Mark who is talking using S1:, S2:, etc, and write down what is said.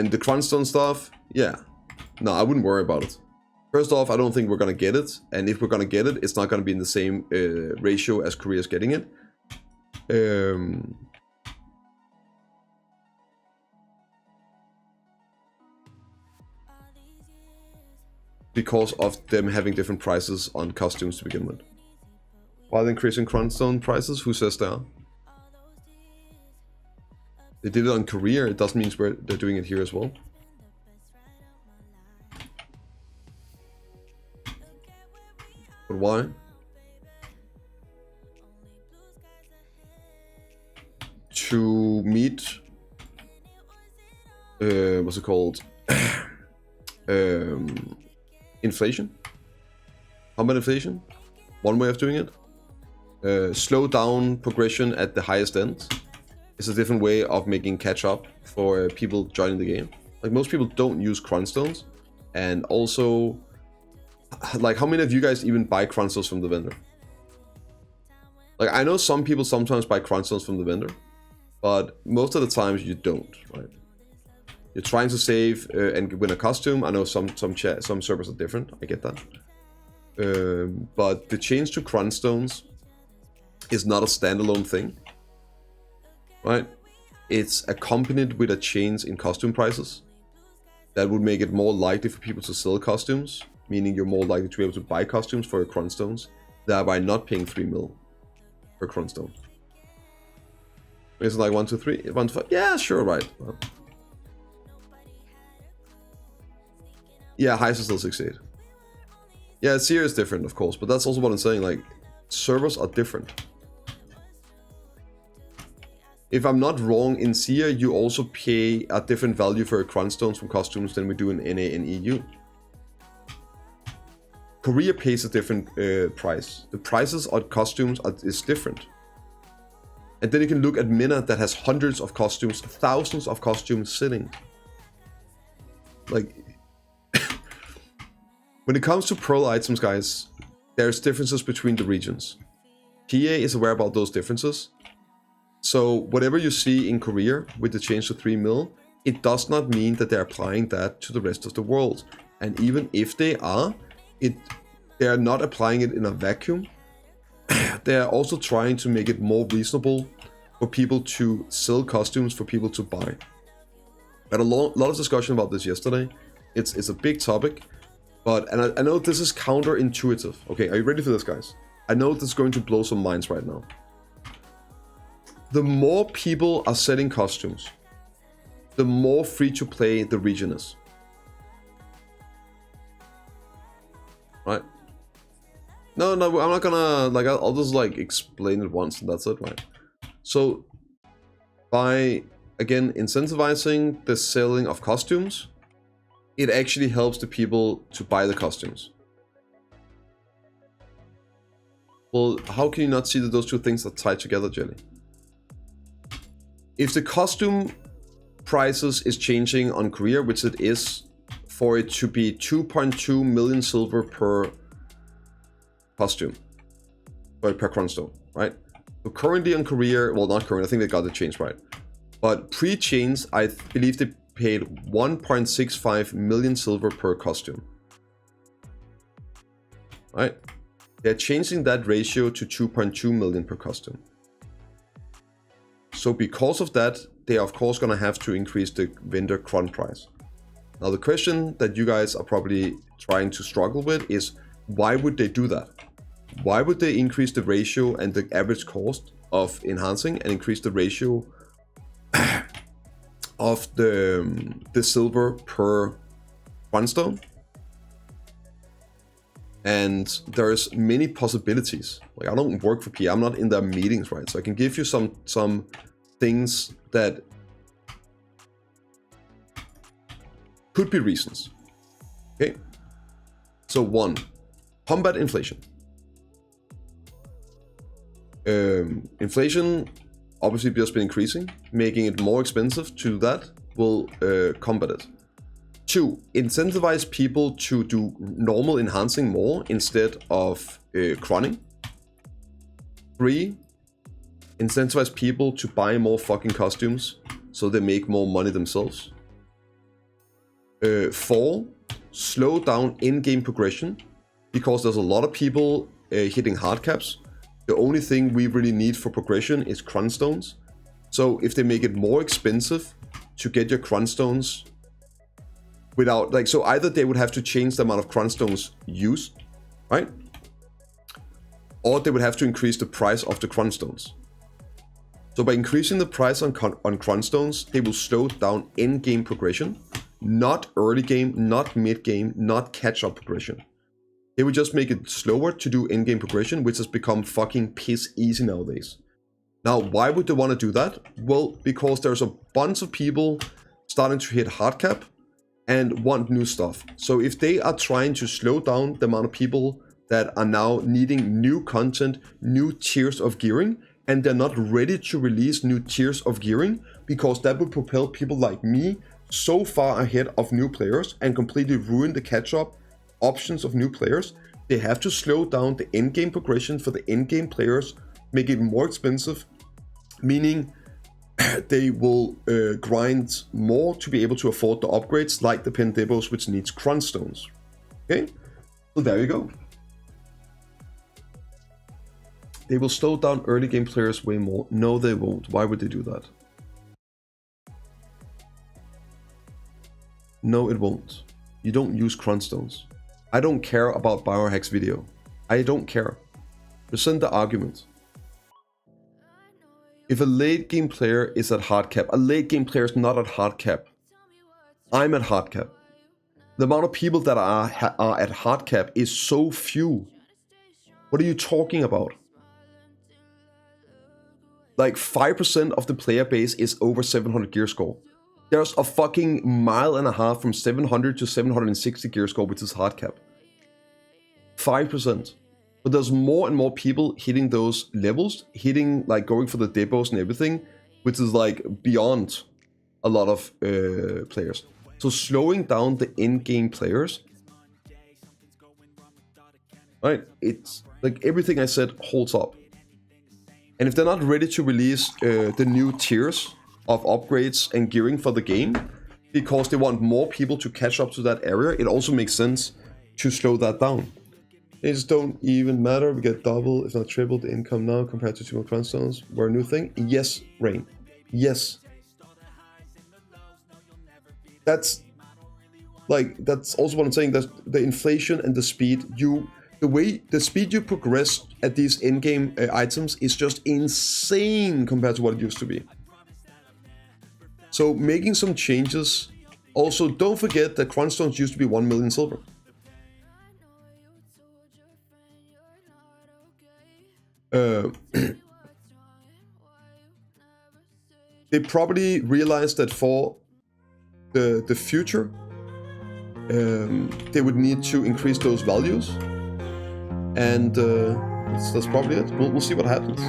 S1: And the cronstone stuff, yeah. No, I wouldn't worry about it. First off, I don't think we're going to get it. And if we're going to get it, it's not going to be in the same ratio as Korea's getting it. Because of them having different prices on costumes to begin with. While increasing cronstone prices, who says they are? They did it on Korea, it doesn't mean they're doing it here as well. But why? To meet what's it called? Inflation? Combat inflation? One way of doing it. Slow down progression at the highest end. It's a different way of making catch up for people joining the game. Like, most people don't use cronstones. And also, like, how many of you guys even buy cronstones from the vendor? Like, I know some people sometimes buy cronstones from the vendor, but most of the times you don't, right? You're trying to save and win a costume. I know some servers are different. I get that. But the change to cronstones is not a standalone thing, right? It's accompanied with a change in costume prices that would make it more likely for people to sell costumes, meaning you're more likely to be able to buy costumes for your cronstones, thereby not paying 3 mil per cronstone. It's like 1, 2, 3, 1 to 5. Yeah, sure, right. Well, yeah, highest is still 68. Yeah, Seer is different, of course, but that's also what I'm saying. Like, servers are different. If I'm not wrong, in Seer, you also pay a different value for cronstones from costumes than we do in NA and EU. Korea pays a different price. The prices on costumes is different. And then you can look at MENA that has hundreds of costumes, thousands of costumes sitting. Like, when it comes to Pearl items, guys, there's differences between the regions. PA is aware about those differences. So whatever you see in Korea with the change to 3 mil, it does not mean that they're applying that to the rest of the world. And even if they are, they are not applying it in a vacuum. They are also trying to make it more reasonable for people to sell costumes for people to buy. I had a lot of discussion about this yesterday. It's a big topic, but I know this is counterintuitive. Okay, are you ready for this, guys? I know this is going to blow some minds right now. The more people are selling costumes, the more free to play the region is. Right? No, I'm not gonna, like, I'll just, like, explain it once and that's it, right? So, by, again, incentivizing the selling of costumes, it actually helps the people to buy the costumes. Well, how can you not see that those two things are tied together, Jelly? If the costume prices is changing on Korea, which it is, for it to be 2.2 million silver per costume, or per cronstone, right? So currently on Korea, well, not current, I think they got the change right, but pre-change, I believe they paid 1.65 million silver per costume, right? They're changing that ratio to 2.2 million per costume. So because of that, they are of course going to have to increase the vendor cron price. Now the question that you guys are probably trying to struggle with is, why would they do that? Why would they increase the ratio and the average cost of enhancing and increase the ratio of the silver per cronstone? And there's many possibilities. Like, I don't work for PA, I'm not in their meetings, right? So I can give you some things that could be reasons. Okay. So 1, combat inflation. Inflation obviously just been increasing, making it more expensive to that will combat it. 2, incentivize people to do normal enhancing more instead of cronning. 3, incentivize people to buy more fucking costumes so they make more money themselves. fall, slow down in-game progression, because there's a lot of people hitting hard caps. The only thing we really need for progression is cron stones. So if they make it more expensive to get your cron stones without, like, so either they would have to change the amount of cron stones used, right? Or they would have to increase the price of the cron stones. So by increasing the price on cron stones, they will slow down in-game progression, not early game, not mid-game, not catch-up progression. They would just make it slower to do in-game progression, which has become fucking piss easy nowadays. Now, why would they want to do that? Well, because there's a bunch of people starting to hit hard cap and want new stuff. So if they are trying to slow down the amount of people that are now needing new content, new tiers of gearing, and they're not ready to release new tiers of gearing, because that would propel people like me so far ahead of new players and completely ruin the catch-up options of new players, they have to slow down the in-game progression for the in-game players, make it more expensive, meaning they will grind more to be able to afford the upgrades, like the pin depots, which needs cron stones. Okay, so there you go. They will slow down early game players way more. No, they won't. Why would they do that? No, it won't. You don't use cron stones. I don't care about biohack's video. I don't care. Present the argument. If a late game player is at hard cap, a late game player is not at hard cap. I'm at hard cap. The amount of people that are at hard cap is so few. What are you talking about? Like 5% of the player base is over 700 gear score. There's a fucking mile and a half from 700 to 760 gear score, which is hard cap. 5%. But there's more and more people hitting those levels, hitting, like, going for the depots and everything, which is like beyond a lot of players. So slowing down the in-game players, right? It's like everything I said holds up. And if they're not ready to release the new tiers of upgrades and gearing for the game, because they want more people to catch up to that area, it also makes sense to slow that down. They just don't even matter. We get double, if not triple, the income now compared to 2 more cron stones. We're a new thing. Yes, Rain. Yes. That's also what I'm saying. That the inflation and the speed, the speed you progress at these in-game items is just insane compared to what it used to be. So making some changes. Also, don't forget that cron stones used to be 1 million silver. They probably realized that for the future, they would need to increase those values, and that's probably it. We'll see what happens.